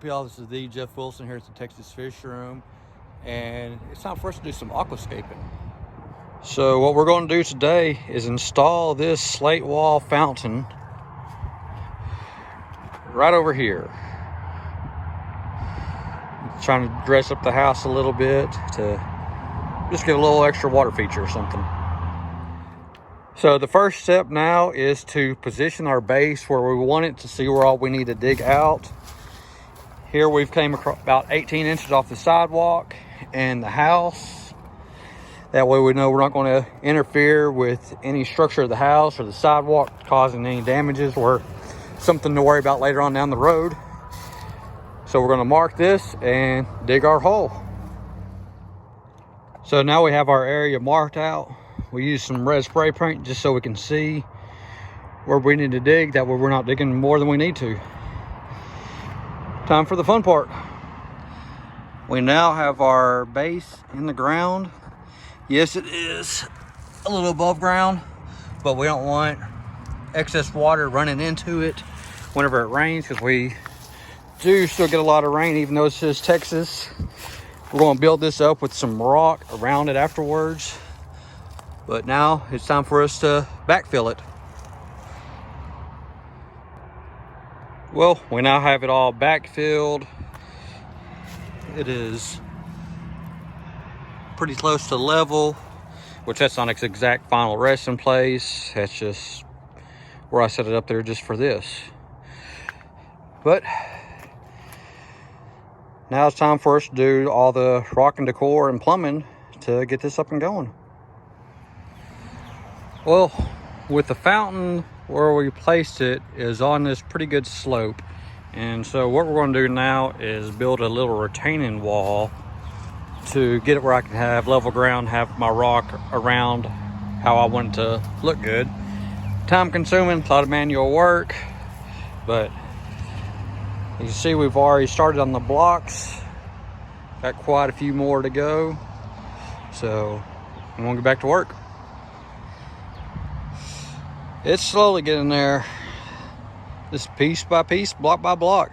up, y'all? This is the Jeff Wilson here at the Texas Fish Room, and it's time for us to do some aquascaping. So what we're going to do today is install this slate wall fountain right over here. Trying to dress up the house a little bit to just get a little extra water feature or something. So the first step now is to position our base where we want it, to see where all we need to dig out. Here we've came across about 18 inches off the sidewalk and the house. That way we know we're not going to interfere with any structure of the house or the sidewalk, causing any damages or something to worry about later on down the road. So we're going to mark this and dig our hole. So now we have our area marked out. We use some red spray paint just so we can see where we need to dig. That way we're not digging more than we need to. Time for the fun part. We now have our base in the ground. Yes, it is a little above ground, but we don't want excess water running into it whenever it rains, because we do still get a lot of rain, even though it says Texas. We're going to build this up with some rock around it afterwards. But now it's time for us to backfill it. Well, we now have it all backfilled. It is pretty close to level, which that's not its exact final resting place. That's just where I set it up there just for this. But now it's time for us to do all the rock and decor and plumbing to get this up and going. Well, with the fountain where we placed it is on this pretty good slope, and so what we're going to do now is build a little retaining wall to get it where I can have level ground, have my rock around how I want it to look good. Time consuming, a lot of manual work, but you can see we've already started on the blocks. Got quite a few more to go, so I'm gonna get back to work. It's slowly getting there. Just piece by piece, block by block.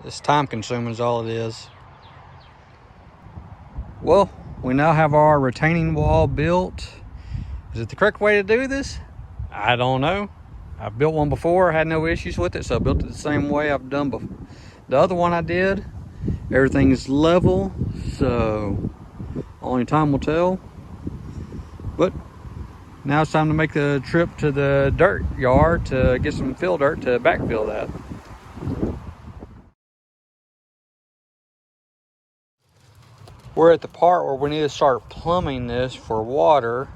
It's time consuming is all it is. Well, we now have our retaining wall built. Is it the correct way to do this? I don't know. I've built one before, had no issues with it, so I built it the same way I've done before. The other one I did, everything is level, so only time will tell. But now it's time to make the trip to the dirt yard to get some fill dirt to backfill that. We're at the part where we need to start plumbing this for water.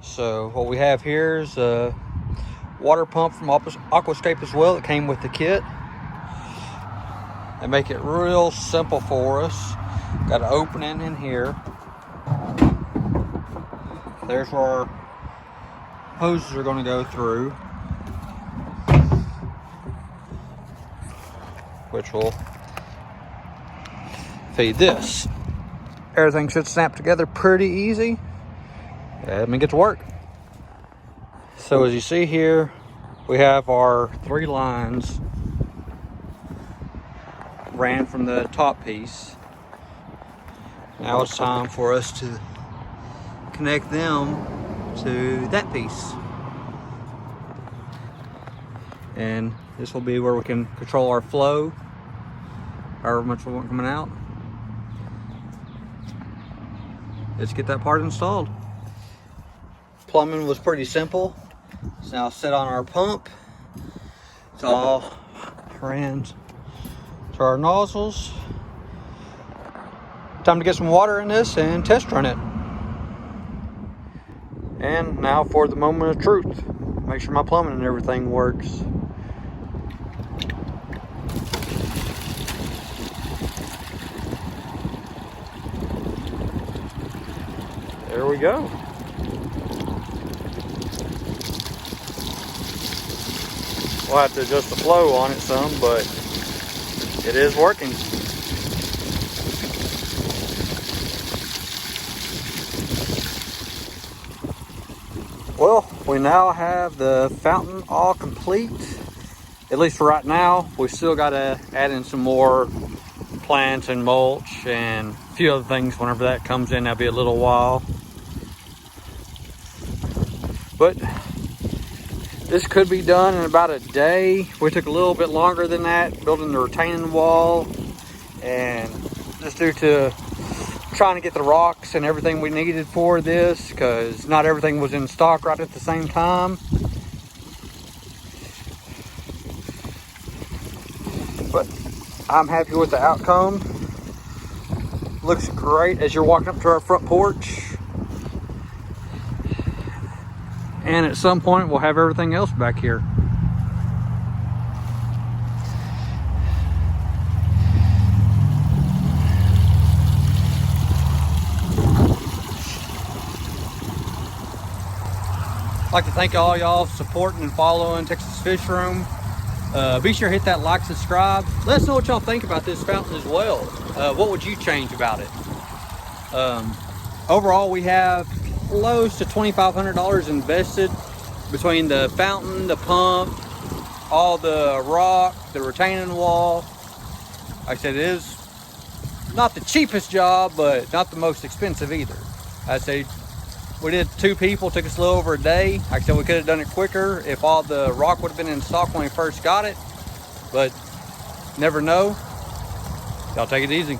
So what we have here is a water pump from Aquascape as well. It came with the kit. They make it real simple for us. Got an opening in here. There's where our hoses are going to go through, which will feed this. Everything should snap together pretty easy. Let me get to work. So as you see here, we have our 3 lines ran from the top piece. Now it's time for us to connect them to that piece. And this will be where we can control our flow, however much we want coming out. Let's get that part installed. Plumbing was pretty simple. It's now set on our pump. It's all ran to our nozzles. Time to get some water in this and test run it. And now for the moment of truth. Make sure my plumbing and everything works. There we go. We'll have to adjust the flow on it some, but it is working. Well, we now have the fountain all complete, at least for right now. We still got to add in some more plants and mulch and a few other things. Whenever that comes in, that'll be a little while. But this could be done in about a day. We took a little bit longer than that building the retaining wall, and just due to trying to get the rocks and everything we needed for this, because not everything was in stock right at the same time. But I'm happy with the outcome. Looks great as you're walking up to our front porch. And at some point we'll have everything else back here. I'd like to thank all y'all supporting and following Texas Fish Room. Be sure to hit that like, subscribe. Let us know what y'all think about this fountain as well. What would you change about it? Overall, we have close to $2,500 invested between the fountain, the pump, all the rock, the retaining wall. Like I said, it is not the cheapest job, but not the most expensive either. I'd say we did 2 people, took us a little over a day. Like I said, we could have done it quicker if all the rock would have been in stock when we first got it, but never know. Y'all take it easy.